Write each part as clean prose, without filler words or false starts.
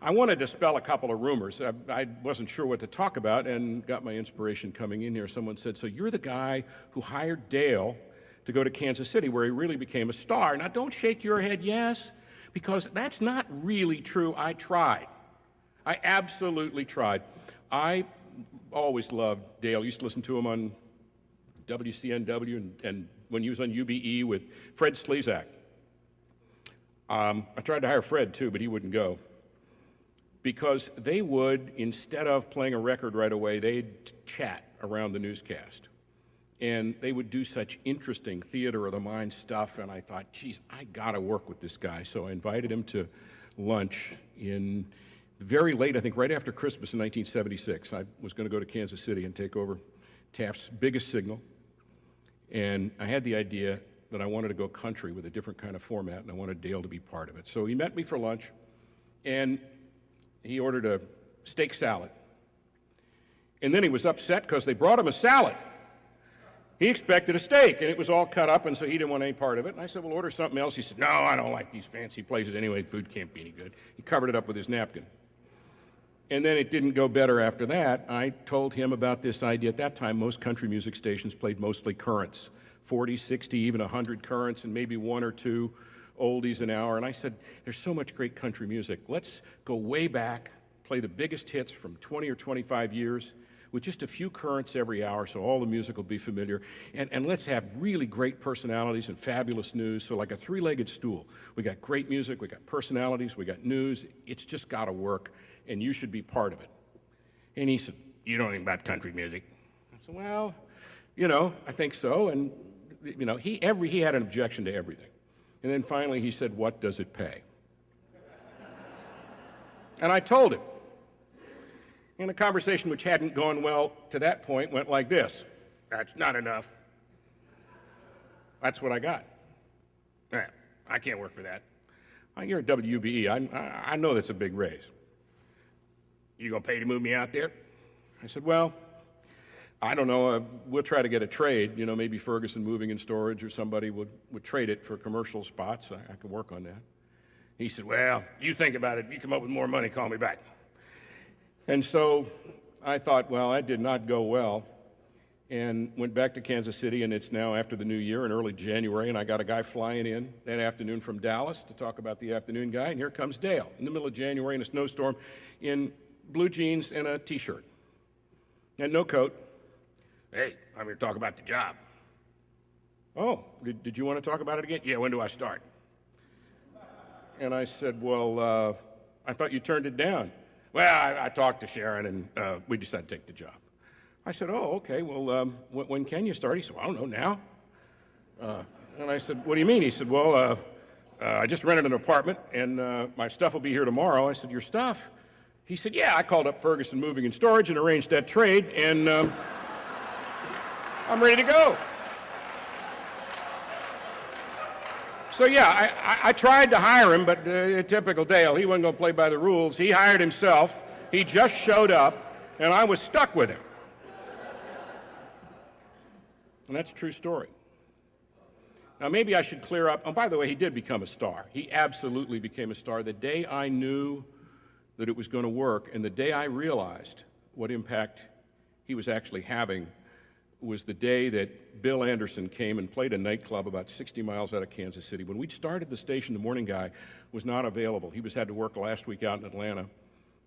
I wanted to dispel a couple of rumors. I wasn't sure what to talk about and got my inspiration coming in here. Someone said, so you're the guy who hired Dale to go to Kansas City where he really became a star. Now, don't shake your head yes, because that's not really true. I tried. I absolutely tried. I always loved Dale. I used to listen to him on WCNW and when he was on UBE with Fred Slezak. I tried to hire Fred, too, but he wouldn't go. Because they would, instead of playing a record right away, they'd chat around the newscast. And they would do such interesting theater of the mind stuff, and I thought, geez, I gotta work with this guy. So I invited him to lunch in very late, I think right after Christmas in 1976. I was gonna go to Kansas City and take over Taft's biggest signal. And I had the idea that I wanted to go country with a different kind of format, and I wanted Dale to be part of it. So he met me for lunch, and he ordered a steak salad. And then he was upset because they brought him a salad. He expected a steak, and it was all cut up, and so he didn't want any part of it. And I said, well, order something else. He said, no, I don't like these fancy places anyway. Food can't be any good. He covered it up with his napkin. And then it didn't go better after that. I told him about this idea. At that time, most country music stations played mostly currents, 40, 60, even 100 currents, and maybe one or two oldies an hour. And I said, there's so much great country music. Let's go way back, play the biggest hits from 20 or 25 years with just a few currents every hour so all the music will be familiar. And let's have really great personalities and fabulous news. So like a three-legged stool. We got great music, we got personalities, we got news. It's just got to work, and you should be part of it. And he said, you don't know anything about country music. I said, well, I think so. And, he had an objection to everything. And then finally he said, what does it pay? And I told him. And the conversation, which hadn't gone well to that point, went like this. That's not enough. That's what I got. I can't work for that. You're at WBE. I know that's a big raise. You gonna pay to move me out there? I said, well, I don't know. We'll try to get a trade. Maybe Ferguson Moving and Storage or somebody would trade it for commercial spots. I could work on that. He said, well, you think about it. If you come up with more money, call me back. And so I thought, well, that did not go well, and went back to Kansas City, and it's now after the new year in early January, and I got a guy flying in that afternoon from Dallas to talk about the afternoon guy, and here comes Dale in the middle of January in a snowstorm in blue jeans and a T-shirt and no coat. Hey, I'm here to talk about the job. Oh, did you want to talk about it again? Yeah, when do I start? And I said, well, I thought you turned it down. Well, I talked to Sharon, and we decided to take the job. I said, oh, okay, well, when can you start? He said, well, I don't know, now. And I said, what do you mean? He said, well, I just rented an apartment, and my stuff will be here tomorrow. I said, your stuff? He said, yeah, I called up Ferguson Moving and Storage and arranged that trade, and I'm ready to go. So yeah, I tried to hire him, but typical Dale, he wasn't going to play by the rules. He hired himself. He just showed up, and I was stuck with him. And that's a true story. Now maybe I should clear up, oh, by the way, he did become a star. He absolutely became a star. The day I knew that it was going to work, and the day I realized what impact he was actually having was the day that Bill Anderson came and played a nightclub about 60 miles out of Kansas City. When we started the station, the morning guy was not available. He had to work last week out in Atlanta.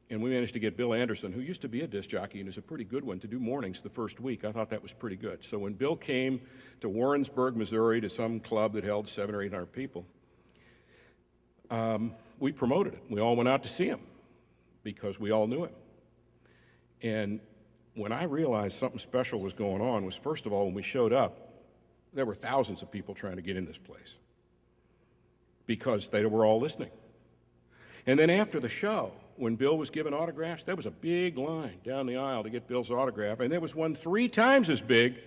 And we managed to get Bill Anderson, who used to be a disc jockey and is a pretty good one, to do mornings the first week. I thought that was pretty good. So when Bill came to Warrensburg, Missouri, to some club that held 700 or 800 people, we promoted it. We all went out to see him because we all knew him. And when I realized something special was going on was, first of all, when we showed up, there were thousands of people trying to get in this place because they were all listening. And then after the show, when Bill was giving autographs, there was a big line down the aisle to get Bill's autograph, and there was one 3 times as big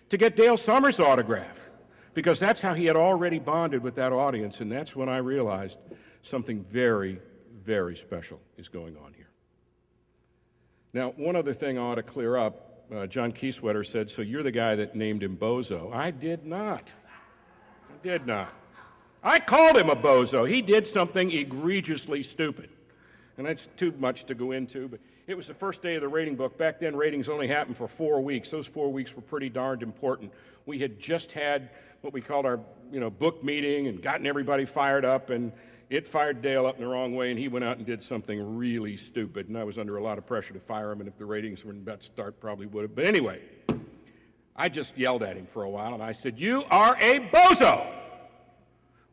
to get Dale Sommers' autograph, because that's how he had already bonded with that audience, and that's when I realized something very, very special is going on here. Now, one other thing I ought to clear up. John Kieswetter said, so you're the guy that named him Bozo. I did not. I did not. I called him a bozo. He did something egregiously stupid. And that's too much to go into, but it was the first day of the rating book. Back then, ratings only happened for 4 weeks. Those 4 weeks were pretty darned important. We had just had what we called our book meeting and gotten everybody fired up, and it fired Dale up in the wrong way, and he went out and did something really stupid, and I was under a lot of pressure to fire him, and if the ratings were about to start, probably would have. But anyway, I just yelled at him for a while, and I said, "You are a bozo!"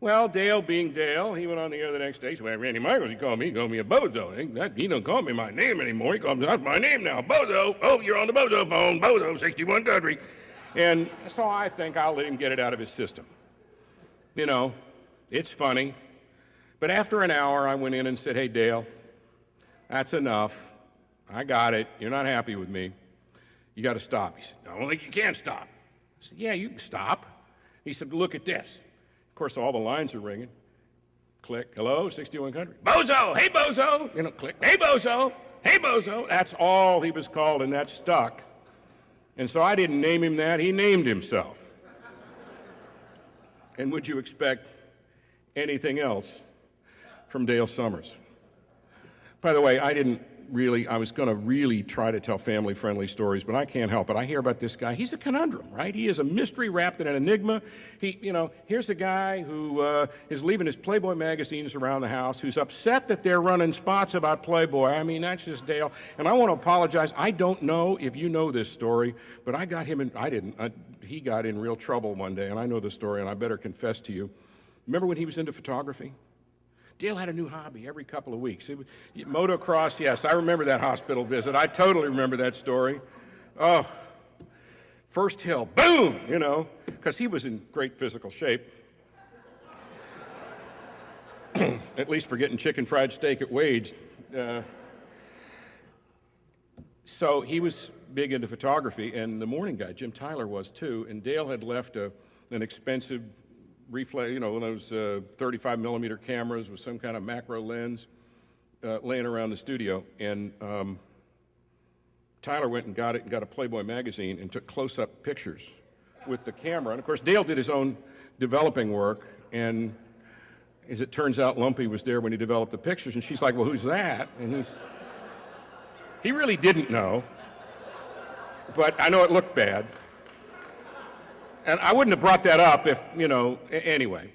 Well, Dale being Dale, he went on the air the next day. He said, "Well, Randy Michaels, he called me a bozo. He don't call me my name anymore. He calls me, that's my name now, Bozo. Oh, you're on the Bozo phone, Bozo, 61 country." And so I think I'll let him get it out of his system. It's funny. But after an hour, I went in and said, "Hey, Dale, that's enough. I got it. You're not happy with me. You got to stop." He said, "I don't think you can stop." I said, "Yeah, you can stop." He said, "Look at this." Of course, all the lines are ringing. Click, hello, 61 country. Bozo, hey, Bozo. Click, hey, Bozo, hey, Bozo. That's all he was called, and that stuck. And so I didn't name him that. He named himself. And would you expect anything else from Dale Sommers? By the way, I was going to really try to tell family-friendly stories, but I can't help it. I hear about this guy. He's a conundrum, right? He is a mystery wrapped in an enigma. Here's a guy who is leaving his Playboy magazines around the house, who's upset that they're running spots about Playboy. I mean, that's just Dale. And I want to apologize. I don't know if you know this story, but I got him in, I didn't. He got in real trouble one day, and I know the story, and I better confess to you. Remember when he was into photography? Dale had a new hobby every couple of weeks. Motocross, yes, I remember that hospital visit. I totally remember that story. Oh, first hill, boom, because he was in great physical shape. At least for getting chicken fried steak at Wade's. So he was big into photography, and the morning guy, Jim Tyler, was too, and Dale had left an expensive reflex, one of those 35 millimeter cameras with some kind of macro lens laying around the studio. And Tyler went and got it and got a Playboy magazine and took close-up pictures with the camera. And of course, Dale did his own developing work, and as it turns out, Lumpy was there when he developed the pictures, and she's like, "Well, who's that?" And he really didn't know, but I know it looked bad. And I wouldn't have brought that up if, anyway.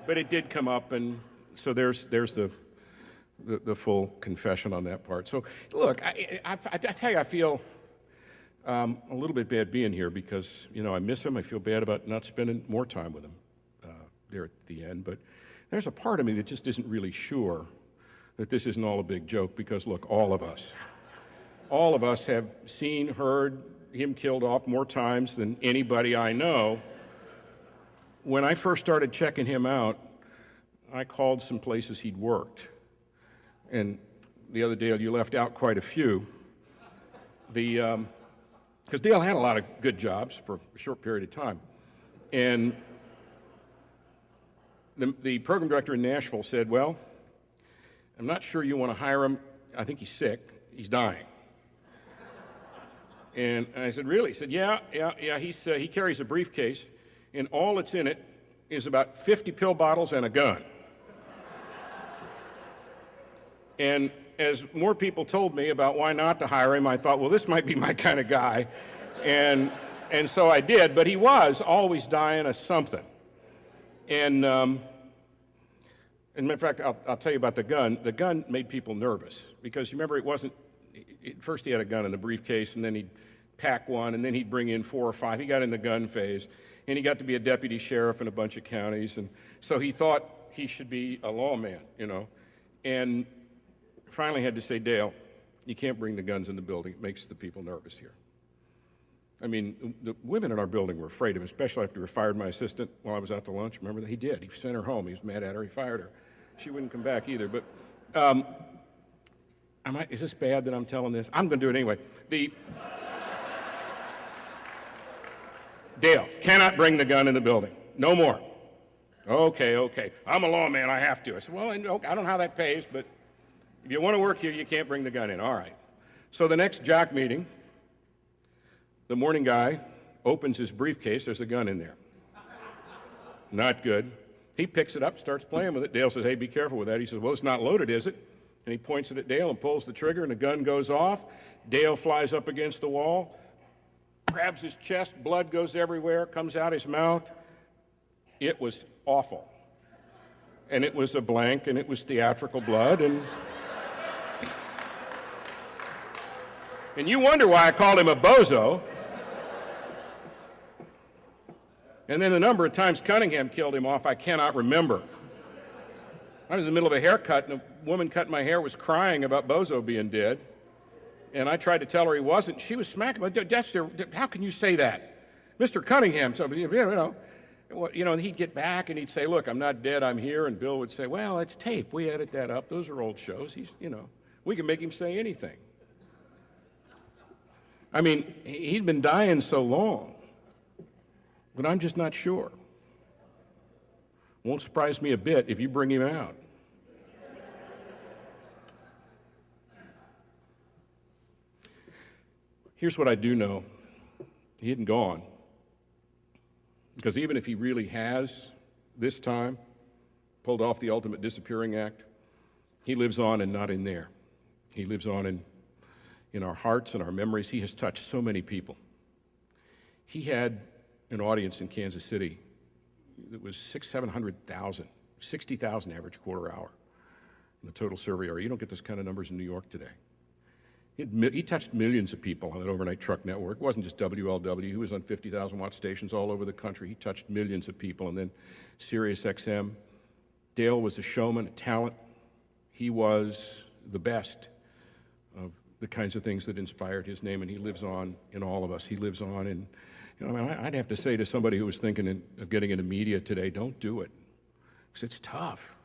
But it did come up, and so there's the full confession on that part. So, look, I tell you, I feel a little bit bad being here because, I miss him. I feel bad about not spending more time with him there at the end. But there's a part of me that just isn't really sure that this isn't all a big joke because, look, all of us have seen, heard him killed off more times than anybody I know. When I first started checking him out, I called some places he'd worked. And the other day, you left out quite a few. Because Dale had a lot of good jobs for a short period of time. And the program director in Nashville said, "Well, I'm not sure you want to hire him. I think he's sick. He's dying." And I said, "Really?" He said, yeah. He carries a briefcase, and all that's in it is about 50 pill bottles and a gun. And as more people told me about why not to hire him, I thought, well, this might be my kind of guy. And so I did, but he was always dying of something. And in fact, I'll tell you about the gun. The gun made people nervous because, you remember, first he had a gun in the briefcase, and then he'd pack one, and then he'd bring in 4 or 5. He got in the gun phase, and he got to be a deputy sheriff in a bunch of counties, and so he thought he should be a lawman, and finally had to say, "Dale, you can't bring the guns in the building. It makes the people nervous here." I mean, the women in our building were afraid of him, especially after he fired my assistant while I was out to lunch. Remember that? He did. He sent her home. He was mad at her. He fired her. She wouldn't come back either, but is this bad that I'm telling this? I'm going to do it anyway. Dale, cannot bring the gun in the building. No more. Okay. I'm a lawman. I have to. I said, well, I don't know how that pays, but if you want to work here, you can't bring the gun in. All right. So the next JOC meeting, the morning guy opens his briefcase. There's a gun in there. Not good. He picks it up, starts playing with it. Dale says, "Hey, be careful with that." He says, "Well, it's not loaded, is it?" And he points it at Dale and pulls the trigger, and the gun goes off. Dale flies up against the wall, grabs his chest, blood goes everywhere, comes out his mouth. It was awful. And it was a blank, and it was theatrical blood, and you wonder why I called him a bozo. And then the number of times Cunningham killed him off, I cannot remember. I was in the middle of a haircut, and a woman cutting my hair was crying about Bozo being dead. And I tried to tell her he wasn't. She was smacking me. How can you say that? Mr. Cunningham, so, and he'd get back and he'd say, look, I'm not dead, I'm here. And Bill would say, well, it's tape. We edit that up. Those are old shows. We can make him say anything. I mean, he'd been dying so long, but I'm just not sure. Won't surprise me a bit if you bring him out. Here's what I do know. He isn't gone. Because even if he really has, this time, pulled off the ultimate disappearing act, he lives on and not in there. He lives on in our hearts and our memories. He has touched so many people. He had an audience in Kansas City that was 700,000, 60,000 average quarter hour in the total survey area. You don't get those kind of numbers in New York today. He touched millions of people on that overnight truck network. It wasn't just WLW. He was on 50,000 watt stations all over the country. He touched millions of people. And then Sirius XM. Dale was a showman, a talent. He was the best of the kinds of things that inspired his name, and he lives on in all of us. He lives on in, I'd have to say to somebody who was thinking of getting into media today, don't do it, because it's tough.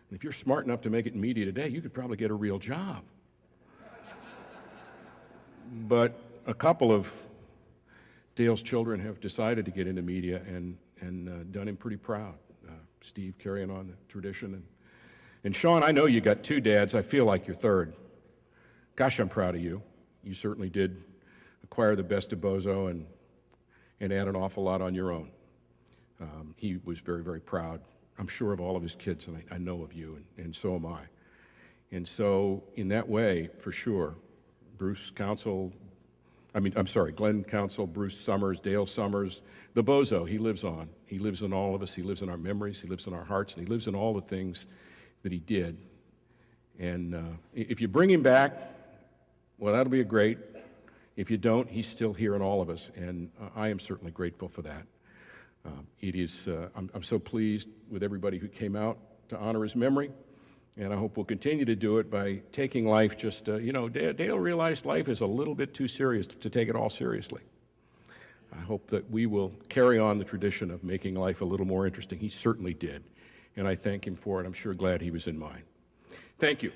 And if you're smart enough to make it in media today, you could probably get a real job. But a couple of Dale's children have decided to get into media and done him pretty proud. Steve carrying on the tradition. And Sean, I know you got two dads. I feel like you're third. Gosh, I'm proud of you. You certainly did acquire the best of Bozo and add an awful lot on your own. He was very, very proud, I'm sure, of all of his kids, and I know of you, and so am I. And so, in that way, for sure, Glenn Council, Bruce Sommers, Dale Sommers, the Bozo, he lives on. He lives in all of us. He lives in our memories. He lives in our hearts. And he lives in all the things that he did. And if you bring him back, well, that'll be a great. If you don't, he's still here in all of us. And I am certainly grateful for that. I'm so pleased with everybody who came out to honor his memory. And I hope we'll continue to do it by taking life Dale realized life is a little bit too serious to take it all seriously. I hope that we will carry on the tradition of making life a little more interesting. He certainly did, and I thank him for it. I'm sure glad he was in mine. Thank you.